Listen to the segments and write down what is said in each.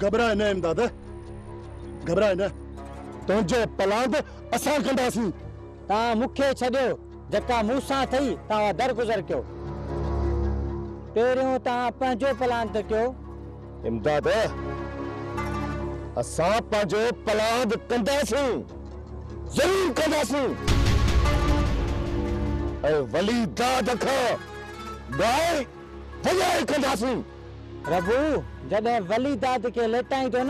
घबराए न इमदाद, घबराए न। तुझे पलांद असां कंदासीं। ता मुखे छड्यो जका मूसा थई ता दरगुजर कयो। पहिरियों ता पंहिंजो प्लान त कयो। इमदाद, असां पंहिंजो पलांद कंदासीं, जरूर कंदासीं। ऐं वली दाद खां ॿाहिरि वॼाए कंदासीं। प्रभु जॾहिं वली दाद खे लेटाईंदो न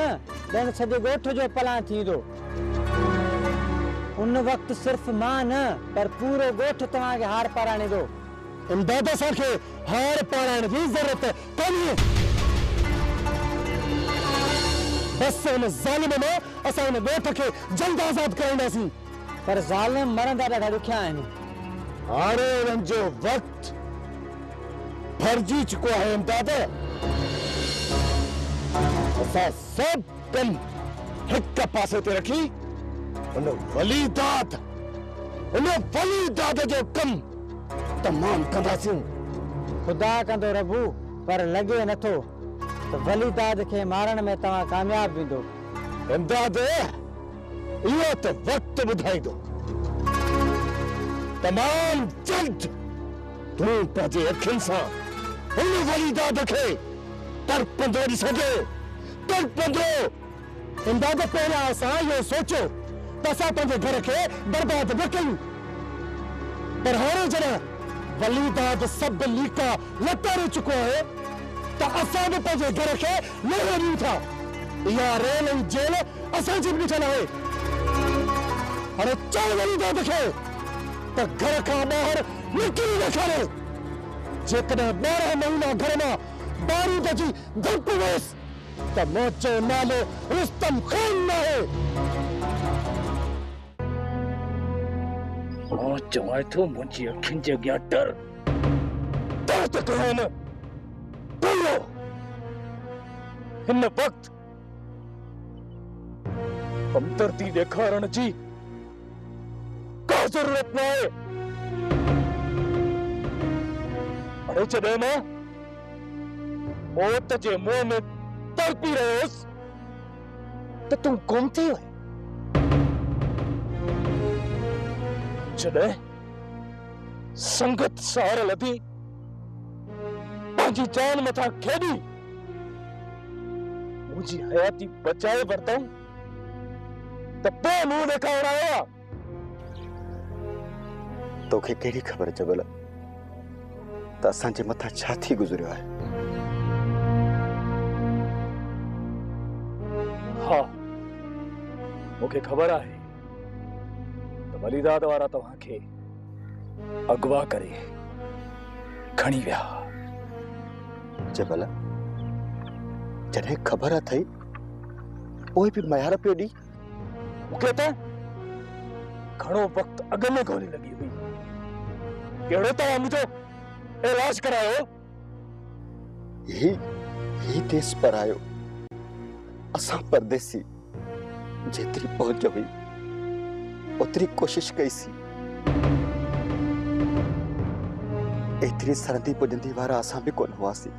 ॼण सॼे ॻोठ जो प्लान थींदो। उन वक़्तु सिर्फ़ मां न पर पूरो ॻोठ तव्हांखे हार पाराईंदो। इमदाद, असांखे हार पाराइण जी ज़रूरत कोन्हे। बस हुन ज़ालिम मां असां हुन ॻोठ खे जल्द आज़ाद कराईंदासीं। पर ज़ालिम मरंदा ॾाढा ॾुखिया आहिनि। हाणे हुननि जो वक़्तु भरिजी चुको आहे इमदाद। असां सभु कम हिक पासे ते रखी हुन वली दाद जो कम तमाम कंदासीं। खुदा कंदो रबू, पर लॻे नथो त वली दाद खे मारण में तव्हां कामयाब वेंदो। इमदाद, इहो त वक़्तु ॿुधाईंदो। तमाम जल्द तूं पंहिंजे अखियुनि सां हुन वली दाद खे तड़पंदो ॾिसंदो, तड़पंदो। इमदाद, पहिरियां असां इहो सोचियो त असां पंहिंजे घर खे बर्बाद न कयूं, पर हाणे जॾहिं वली दाद सभु लीका लतारे चुको आहे त असां बि पंहिंजे घर खे लहे ॾियूं था। इहा रेल ऐं जेल असांजी बि ॾिठल आहे। हाणे चओ वली दाद खे त घर खां ॿाहिरि निकिरी न करे। जेकॾहिं 12 महीना घर मां बारूद जी धप वियसि त मुंहिंजो नालो रुस्तम ख़ान न आहे। चवां थो मुंहिंजी अखियुनि जे अॻियां डर त कयो न पूरो। हिन वक़्तु हमदर्दी ॾेखारण जी का ज़रूरत न आहे। हाणे जॾहिं मां मौत जे मुंहं में तड़पी रहियोसि त तूं गुम थी वई। जॾहिं संगत सहार लधी पंहिंजी जान मथां खेॾी मुंहिंजी हयाती बचाए वरितऊं त पोइ मुंहुं ॾेखारण आया। तोखे कहिड़ी ख़बर जबल त असांजे मथां छा थी गुज़रियो आहे? हा, मूंखे ख़बर आहे त वली दाद वारा तव्हांखे अगवा करे खणी विया। जबल, जॾहिं ख़बर अथई पोइ बि मयार पियो ॾी। मूंखे त घणो वक़्तु अॻ में गोली लॻी हुई। कहिड़ो तव्हां मुंहिंजो इलाज करायो? ही देश पर आयो, असां परदेसी। जेतिरी पहुच हुई ओतिरी कोशिश कईसीं। एतिरी सरहदी पुॼंदी वारा असां बि कोन हुआसीं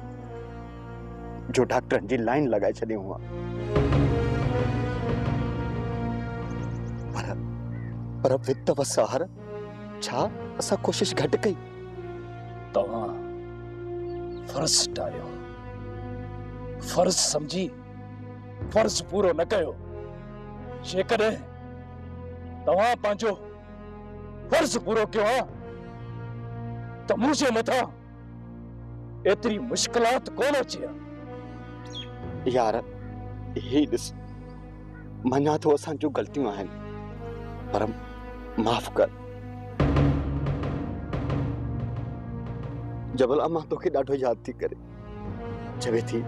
जो डॉक्टरनि जी लाइन लॻाए छॾियूं हुआ। पर वित वसहार छा असां कोशिश घटि कई? तव्हां फर्ज़ टारियो, फर्ज़ समझी फर्ज़ पूरो न कयो। जेकॾहिं तव्हां पंहिंजो फर्ज़ पूरो कयो आहे त मुंहिंजे मथां एतिरी मुश्किलात कोन अची आहे। यार, ही ॾिस, मञा थो असां जूं ग़लतियूं आहिनि, पर माफ़ कर। जबल, मां तोखे ॾाढो यादि थी करे। चवे थी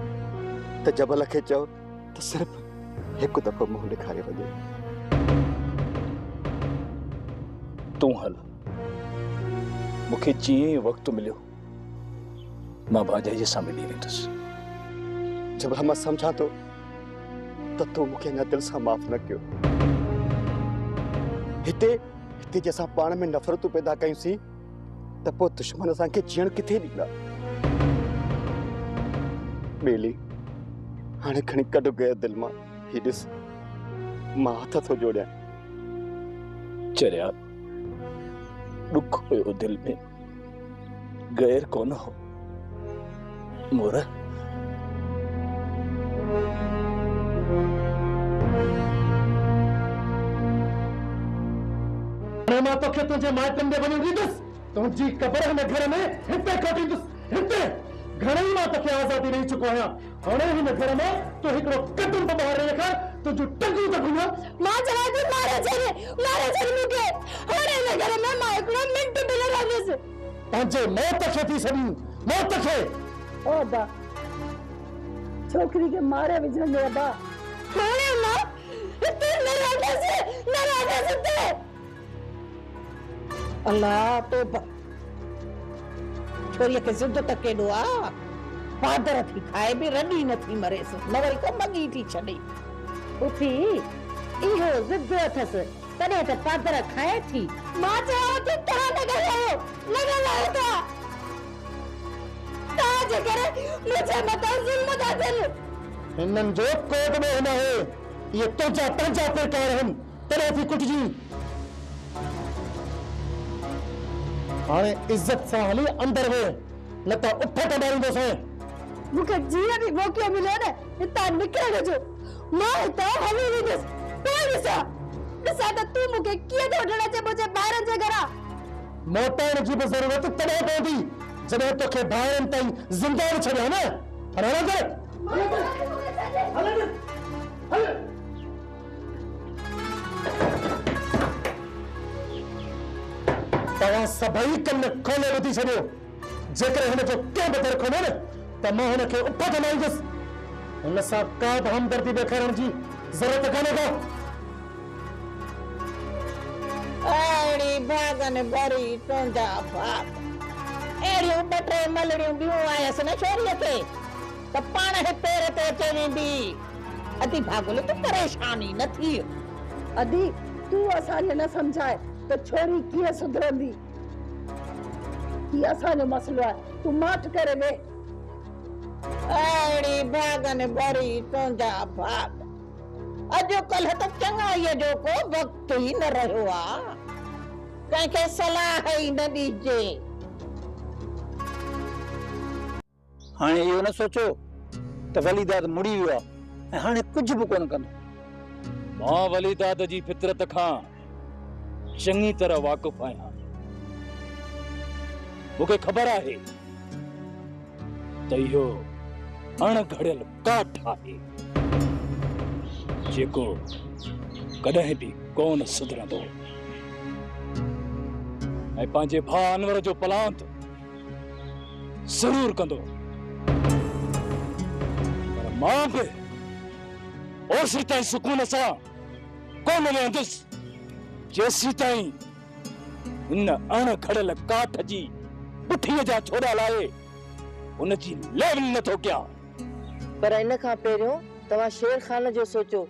त जबल खे चओ त सिर्फ़ हिकु दफ़ो मुंहुं ॾेखारे वञे। तूं हल, मूंखे जीअं वक़्तु मिलियो मां भाॼाईअ सां मिली वेंदुसि। जब मां सम्झां थो त तूं मूंखे अञा दिलि सां माफ़ न कयो। हिते जे असां पाण में नफ़रतूं पैदा कयूंसीं त पोइ दुश्मन असांखे जीअण किथे ॾींदा? ॿेली, हाणे खणी कढ गयो दिल मां ही ॾिस मां हथ थो जोड़ियां चरिया दुख हुयो दिल में गैर कोन हो मोर मां तोखे तुंहिंजे माइटनि ॾे वञी ॾींदुसि तुंहिंजी क़बर हिन घर में हिते खटींदुसि हिते घणेई मां तोखे आज़ादी ॾेई चुको आहियां हाणे हिन घर में तूं हिकिड़ो कदम बि ॿाहिरि रखां तुंहिंजूं टंगूं त घुमां मां चवां थी मारे छॾ मूंखे हाणे हिन घर में मां हिकिड़ो मिंट बि न रहंदसि पंहिंजे मौत खे थी छॾी मौत खे ओ अब्बा छोकिरी खे मारे विझंदे अब्बा हाणे मां हिते न रहंदसि हिते अल्लाह तौबा छोरीअ खे ज़िद त केॾो आहे पादर थी खाए बि रॾी नथी मरेसि न वरी को मॻी थी छॾे उथी इहो ज़िद अथसि तॾहिं त पादर खाए थी मां चवां थी तव्हां न ॻाल्हायो तव्हांजे करे मुंहिंजे मथां ज़ुल्म था थियनि हिननि जो कोड में न आहे इहे तुंहिंजा पंहिंजा पेकार आहिनि तॾहिं थी कुटिजी हाणे इज्जत सां हली अंदर वे न त उठ कढाईंदोसीं मूंखे जीअं बि मौक़ो मिलियो न हितां निकिरण जो मां हितां हली वेंदसि पोइ ॾिसां त तूं मूंखे कीअं थो वठण अचे मुंहिंजे ॿारनि जे घरां मोटाइण जी बि ज़रूरत तॾहिं पवंदी जॾहिं तोखे ॿाहिरनि ताईं ज़िंदा छॾिया न तव्हां सभई कन खोले ॿुधी छॾियो जेकर हिन जो कंहिं बि दर खोले न त मां हुनखे उप कमाईंदुसि हुन सां का बि हमदर्दी ॾेखारण जी ज़रूरत कान्हे का अहिड़ी भागन भरी तुंहिंजा भाग अहिड़ियूं ॿ टे मलड़ियूं ॿियूं आयसि न छोरीअ खे त पाण खे पेर ते अचे वेंदी अदी भागुल तूं परेशान ई न थी अदी तूं असांखे न सम्झाए त छोरी कीअं सुधरंदी हीअ असांजो मसलो आहे तूं माठ करे वे अहिड़ी भागन भरी तुंहिंजा भाग अॼुकल्ह त चङाईअ जो को वक़्तु ई न रहियो आहे कंहिंखे सलाह ई न ॾिजे हाणे इहो न सोचो त वलीदाद मुड़ी वियो आहे ऐं हाणे कुझु बि कोन कंदो मां वलीदाद जी फितरत खां चङी तरह वाक़ुफ़ आहियां मूंखे ख़बर आहे त इहो अणघड़ियल काठ आहे जेको कॾहिं बि कोन सुधरंदो ऐं पंहिंजे भाउ अनवर जो पलांत ज़रूर कंदो पर मां बि ओसी ताईं सुकून सां कोन वेहंदुसि जेसी ताईं हिन अणघड़ियल काठ जी पुठीअ जा छोड़ा लाहे उनजी लेवल नथो कयां पर इन खां पहिरियों तव्हां शेर खान जो सोचो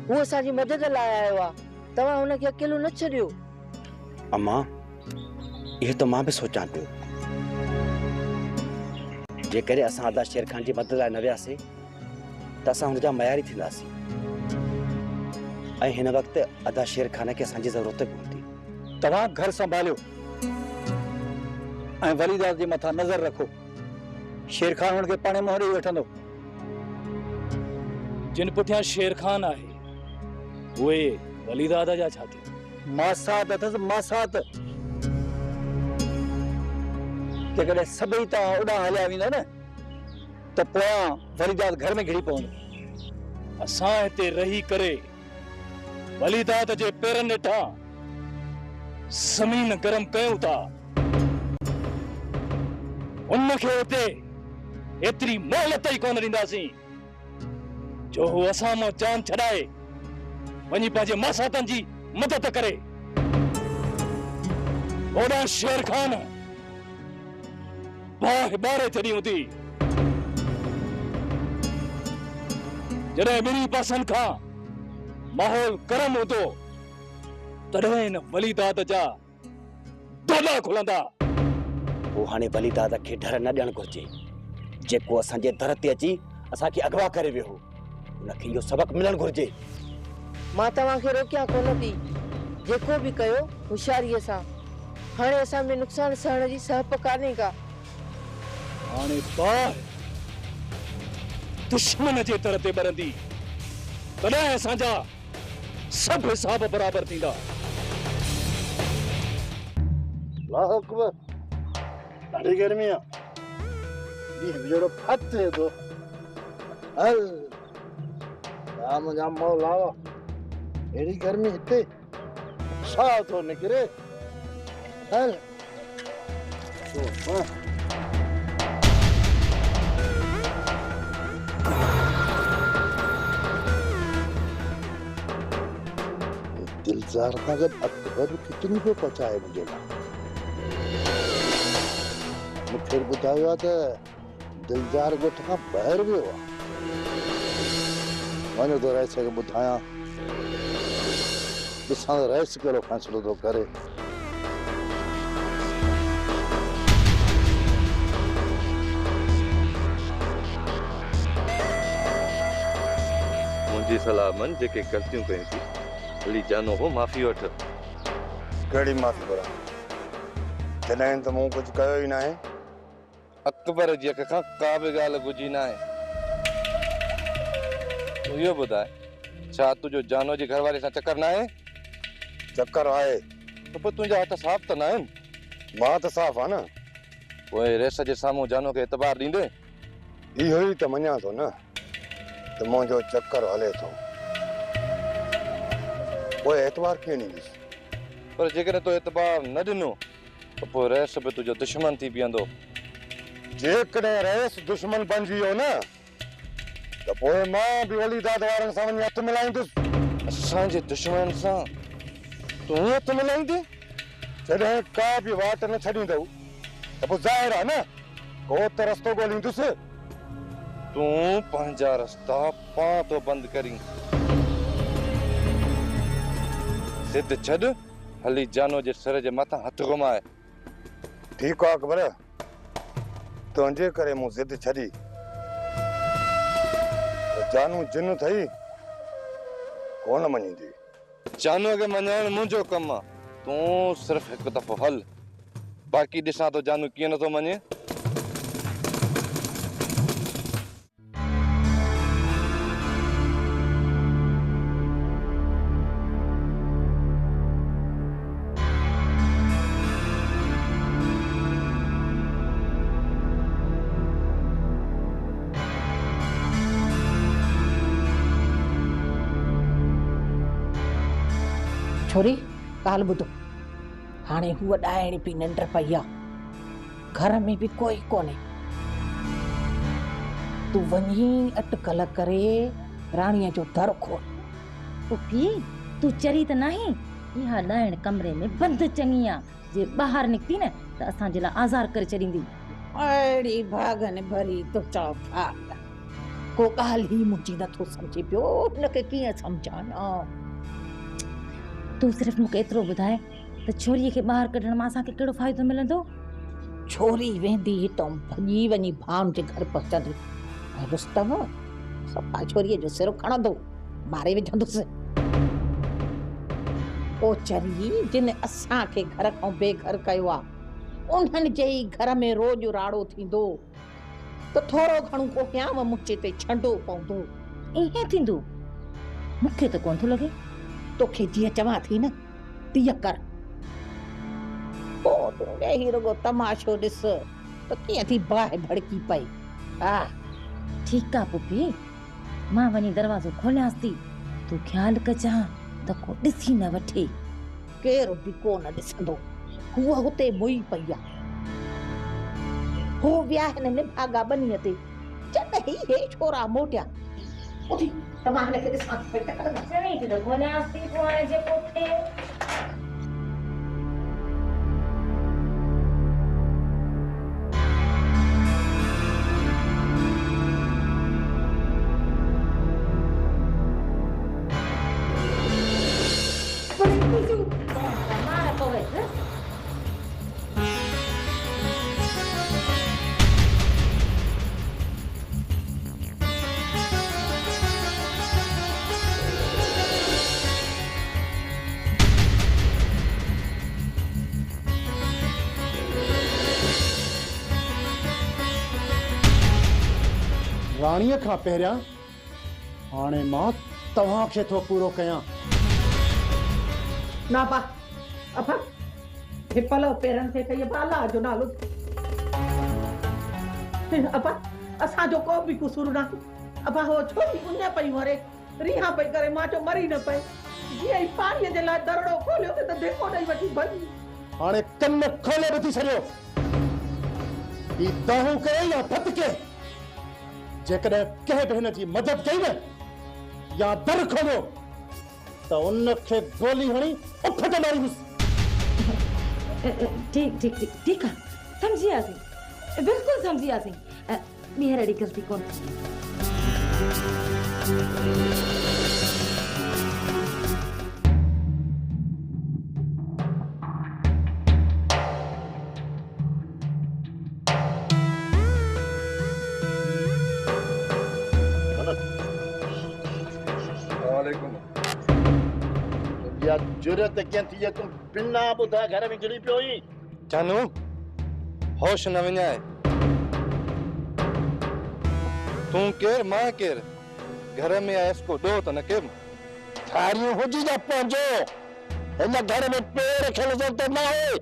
हू असांजी मदद लाइ आयो आहे तव्हां हुनखे अकेलो न छॾियो अम्मा इहो त मां बि सोचां पियो जेकॾहिं असां आदा शेर खान जी मदद लाइ न वियासीं त असां हुनजा मयारी थींदासीं ऐं हिन वक़्तु आदा शेर खान खे असांजी ज़रूरत बि हूंदी तव्हां घर संभालियो ऐं वलीदाद जे मथां नज़र रखो शेर खान हुनखे पाणे मोह ॾेई वठंदो जिन पुठियां शेर खान आहे उहे वलीदाद जा छा थियो मासात अथसि मासात जेकॾहिं सभई तव्हां ओॾां हलिया वेंदा न त पोयां वलीदाद घर में घिरी पवंदो असां हिते रही करे वलीदाद जे पेरनि ॾिठां ज़मीन गरम कयूं था उनखे हुते एतिरी मोहलत ई कोन ॾींदासीं जो हू असां मां जान छॾाए वञी पंहिंजे मासातनि जी मदद करे ओॾां शेर खान बाहि ॿारे छॾी हूंदी जॾहिं ॿिन्ही पासनि खां माहौल गरम हूंदो तॾहिं हिन वलीदाद जा दोला खुलंदा पोइ हाणे वलीदाद खे डर न ॾियणु घुरिजे जेको असांजे दर ते अची असांखे अगवा करे वियो उनखे इहो सबक मिलणु घुरिजे। मां तव्हांखे रोकिया कोन थी, जेको बि कयो होशियारीअ सां। हाणे असां में नुक़सान सहण जी सहप कान्हे का। हाणे बार दुश्मन जे तर ते ॿरंदी तॾहिं असांजा सभु हिसाब बराबर थींदा। अल्लाह अकबर। ॾाढी गर्मी आहे। ॾींहुं बि जहिड़ो फत थिए थो। हल जाम जाम मौला अहिड़ी गर्मी हिते साह थो निकिरे। हल दिलजार खां गॾु अकबर किचन पियो पहुचाए मुंहिंजे लाइ। मूंखे ॿुधायो आहे त दिलजार ॻोठ खां ॿाहिरि वियो आहे। वञो थो रहिस खे ॿुधायां, ॾिसां त रहिस कहिड़ो फ़ैसिलो थो करे। मुंहिंजी सलाह मन जेके ग़लतियूं कयूं थी हली जानो हो माफ़ी वठ। कहिड़ी माफ़ी घुरां जॾहिं त मूं कुझु कयो ई न आहे। अकबर जी अख खां का बि ॻाल्हि गुझी न आहे। तूं इहो ॿुधाए छा तुंहिंजो जानो जी घरवारी सां चकर न आहे? चक्कर आहे त पोइ तुंहिंजा हथ साफ़ त न आहिनि। मां त साफ़ आहे न। पोइ रेस जे साम्हूं जानो खे एतबार ॾींदे? इहो ई त मञां थो न त मुंहिंजो चक्कर हले थो। पोइ एतबार कीअं ॾींदुसि? पर जेकॾहिं तो एतबार न ॾिनो त पोइ रेस बि तुंहिंजो दुश्मन थी बीहंदो। जेकॾहिं रहिस दुश्मन बणिजी वियो न त पोइ मां बि वली दाद वारनि सां वञी हथु मिलाईंदुसि। असांजे दुश्मन सां तूं हथु मिलाईंदे? जॾहिं का बि वाट न छॾींदव त पोइ ज़ाहिर आहे न को त रस्तो ॻोल्हींदुसि। तूं पंहिंजा रस्ता पां तो बंदि करी। सिद्ध छॾ हली जानो जे सिर जे मथां हथु घुमाए। ठीकु आहे अकबर, तुंहिंजे करे मूं ज़िद छॾी त जानू जिन थई कोन मञींदी। जानूअ खे मञाइण मुंहिंजो कमु आहे। तूं सिर्फ़ु हिकु दफ़ो हल, बाक़ी ॾिसां तो जानू कीअं नथो मञे। छोरी काल ॿुधो, हाणे हूअ ॾाहिणी पई निंड पई आहे, घर में बि कोई कोन्हे। तूं वञी अटकल करे राणीअ जो दर खोल। पुफी तू चरी त नहीं? इहा ॾाहिण कमरे में बंदि चङी आहे। जे ॿाहिरि निकिती न त असांजे लाइ आज़ार करे छॾींदी। अहिड़ी भागन भरी तो चओ था को ॻाल्हि ई मुंहिंजी नथो सम्झे पियो, हुनखे कीअं सम्झां न। तू सिर्फ़ु मूंखे एतिरो ॿुधाए त छोरीअ खे ॿाहिरि कढण मां असांखे कहिड़ो फ़ाइदो मिलंदो? छोरी वेंदी हितां भॼी वञी भाउनि जे घर पहुचंदी ऐं रुस्तम सफ़ा छोरीअ जो सिर खणंदो मारे विझंदुसि। ओ चरी जिन असांखे घर खां बेघर कयो आहे उन्हनि जे ई घर में रोज़ राड़ो थींदो त थोरो घणो को क़याम मुंहिंजे ते छंडो पवंदो। ईअं थींदो? मूंखे त कोन थो लॻे। तोखे जीअं चवां थी न तीअं कर। पोइ तूं वेही रुगो तमाशो ॾिस त कीअं थी बाहि भड़की पई। हा ठीकु आहे पुफी, मां वञी दरवाज़ो खोलियांसि थी। तूं ख़्यालु कजां त को ॾिसी न वठे। केरु बि कोन ॾिसंदो, हूअ हुते मुई पई आहे। हू विया आहिनि निभागा बनीअ ते, जॾहिं हे छोरा मोटिया उथी तव्हां हिनखे ॾिसां थी पई त चवी थी त खोलियांसि थी, पोइ हाणे जेको थिए। राणीअ खां पहिरियां हाणे मां तव्हांखे थो पूरो कयां। ना पा अपा हिपलो पेरन थे कई बाला जो नालो अपा असांजो को भी कुसूर ना अपा हो छोरी उन्ने पई मरे रिहा पई करे मां जो मरी न पए ये पानी जे ला दरड़ो खोलियो त देखो नहीं वठी भई हाणे कन खोले बि थी छॾियो ई दाहू करे या फत के जेकॾहिं कंहिं बि हिन जी मदद कई न या दर खोलियो त उनखे गोली हणी उफट मारींदुसि। ठीक ठीक ठीक ठीक है समझियासीं बिल्कुल समझियासीं ॿीहर अहिड़ी ग़लती कोन या जुरत क्या थी है तुम बिना बुधा घर में गिरी पियो ही जानू होश न वञाए तूं केर मां केर घर में आयसि को ॾोह त न केर थारियूं हुजी जा पंहिंजो हिन घर में पेर रखियल ज़रूरत न आहे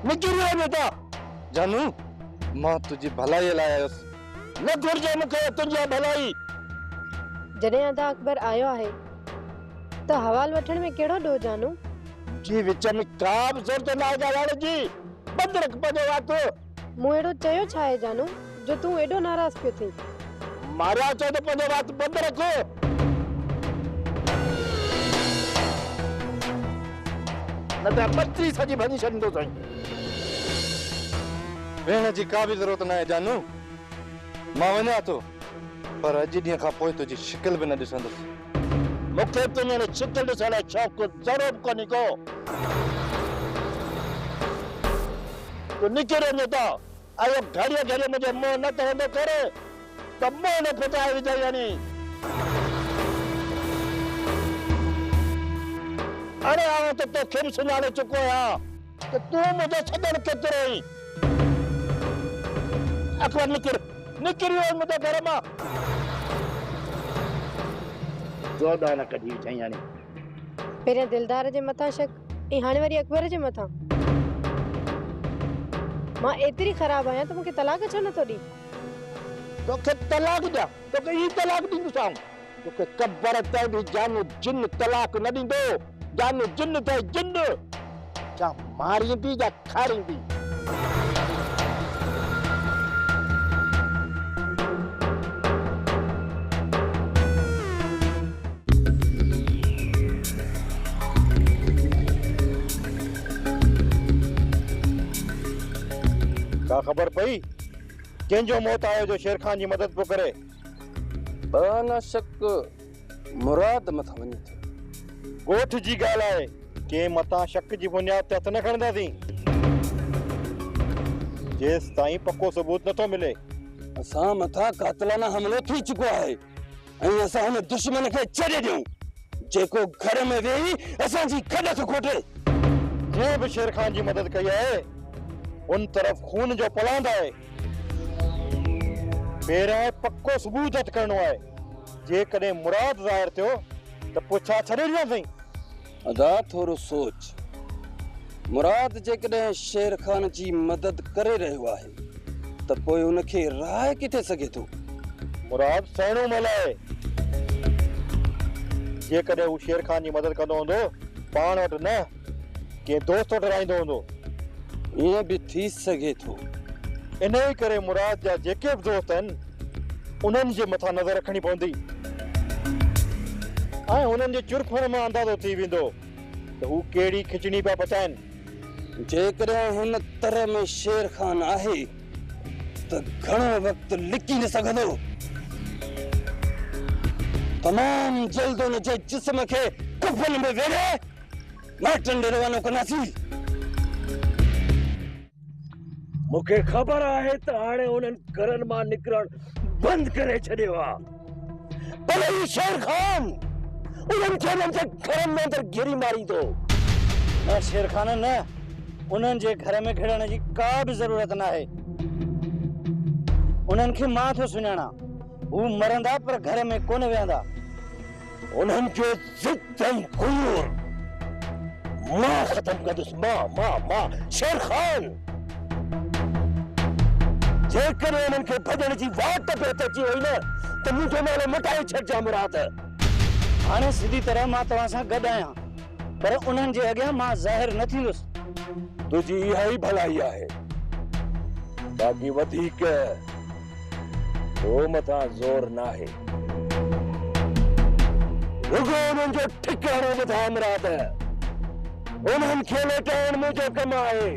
निकिरी वञ बेटा। जानू मां तुंहिंजी भलाई लाइ आयुसि न घुरिजे मूंखे तुंहिंजी भलाई। जॾहिं अदा अकबर आयो आहे त हवाल वठण में कहिड़ो ॾोह जानू? जी विच में का बि ज़रूरत न आहे ॻाल्हाइण जी बंदि रख पंहिंजो वात। मूं अहिड़ो चयो छा आहे जानू जो तूं एॾो नाराज़ पियो थी? महाराज चयो त पंहिंजो वात बंदि रख न त बच्ची सॼी भञी छॾींदो साईं। वेहण जी का बि ज़रूरत न आहे जानू मां वञा थो पर अॼु ॾींहं खां पोइ तुंहिंजी शिकिल बि न ॾिसंदुसि। मूंखे तुंहिंजे शिकिल ॾिसण जो शौक़ु ज़रो बि कोन्हे को। तूं निकिरी वञे था आयो घड़ीअ घड़ीअ मुंहिंजे मुंहुं न तवंदो करे त मुंहुं न फिटाए विझाई वञी। अरे आउं त तोखे बि सुञाणे चुको आहियां त तूं मुंहिंजो छॾण केतिरो ई। अकबर निकिरी वञ मुंहिंजे घर मां। जोदा न कढी चई हाणे पहिरियां दिलदार जे मथां शक ऐं हाणे वरी अकबर जे मथां। मां एतिरी ख़राब आहियां त मूंखे तलाक छो नथो ॾी? तोखे तलाक ॾियां तोखे ई तलाक ॾींदुसां। तोखे कबर ते बि जानू जिन तलाक न ॾींदो। जानू जिन ते जिन जा मारींदी या खारींदी। का खबर पई कंहिंजो मौत आयो जो शेर खान जी मदद पियो करे? बना शक मुराद मथा वञे थो। ॻोठ जी ॻाल्हि आहे के मतां शक जी बुनियाद ते हथ न खणंदासीं जेसि ताईं पको सबूत नथो मिले। असां मथा कातिलाना हमलो थी चुको आहे ऐं असां हुन दुश्मन खे छॾे ॾियूं जेको घर में वेही असांजी खॾ थो खोटे। जंहिं बि शेर खान जी मदद कई आहे उन तरफ खून जो पलांद आहे। पहिरियां पक्को सबूत हथ करणो आहे। जेकॾहिं मुराद ज़ाहिर थियो त पोइ छा छॾे ॾियासीं? अदा थोरो सोच। मुराद जेकॾहिं शेर खान जी मदद करे रहियो आहे त पोइ उनखे राय किथे सघे थो? मुराद सहिणो मल आहे। जेकॾहिं हू शेर खान जी मदद कंदो हूंदो पाण वटि न कंहिं दोस्त वटि रहंदो हूंदो। ईअं बि थी सघे थो। इन ई करे मुराद जा जेके बि दोस्त आहिनि उन्हनि जे मथां नज़र रखणी पवंदी ऐं उन्हनि जे चुरखुण मां अंदाज़ो थी वेंदो त हू कहिड़ी खिचड़ी पिया पचाइनि। जेकॾहिं हिन तरह में शेर खान आहे त घणो वक़्तु लिकी न सघंदो। तमामु जल्द हुन जे जिस्म खे कफ़न में वेड़े माइटनि ॾे रवानो कंदासीं। मूंखे ख़बर आहे त हाणे उन्हनि घरनि मां निकिरणु बंदि करे छॾियो आहे पर ही शेर खान उन्हनि खे उन्हनि जे घरनि में अंदरि घेरी मारींदो। न शेर खान न उन्हनि जे घर में घिड़ण जी का बि ज़रूरत न आहे। उन्हनि खे मां थो सुञाणा हू मरंदा पर घर में कोन वेंदा। उन्हनि जो ज़िद ऐं गुरूर मां ख़त्म कंदुसि। मां शेर खान। जेकर उन्हनि खे भॼण जी वाट पे अची वई न त मुंहिंजो नालो मिटाए छॾिजां मुराद। हाणे सिधी तरह मां तव्हां सां गॾु आहियां, पर उन्हनि जे अॻियां मां ज़ाहिर न थींदुसि। तुंहिंजी इहा ई भलाई आहे। बाक़ी वधीक तो मथां ज़ोर नाहे। रुगो उन्हनि जो ठिकाणो ॿुधाए मुराद। उन्हनि खे लटाइण मुंहिंजो कमु आहे।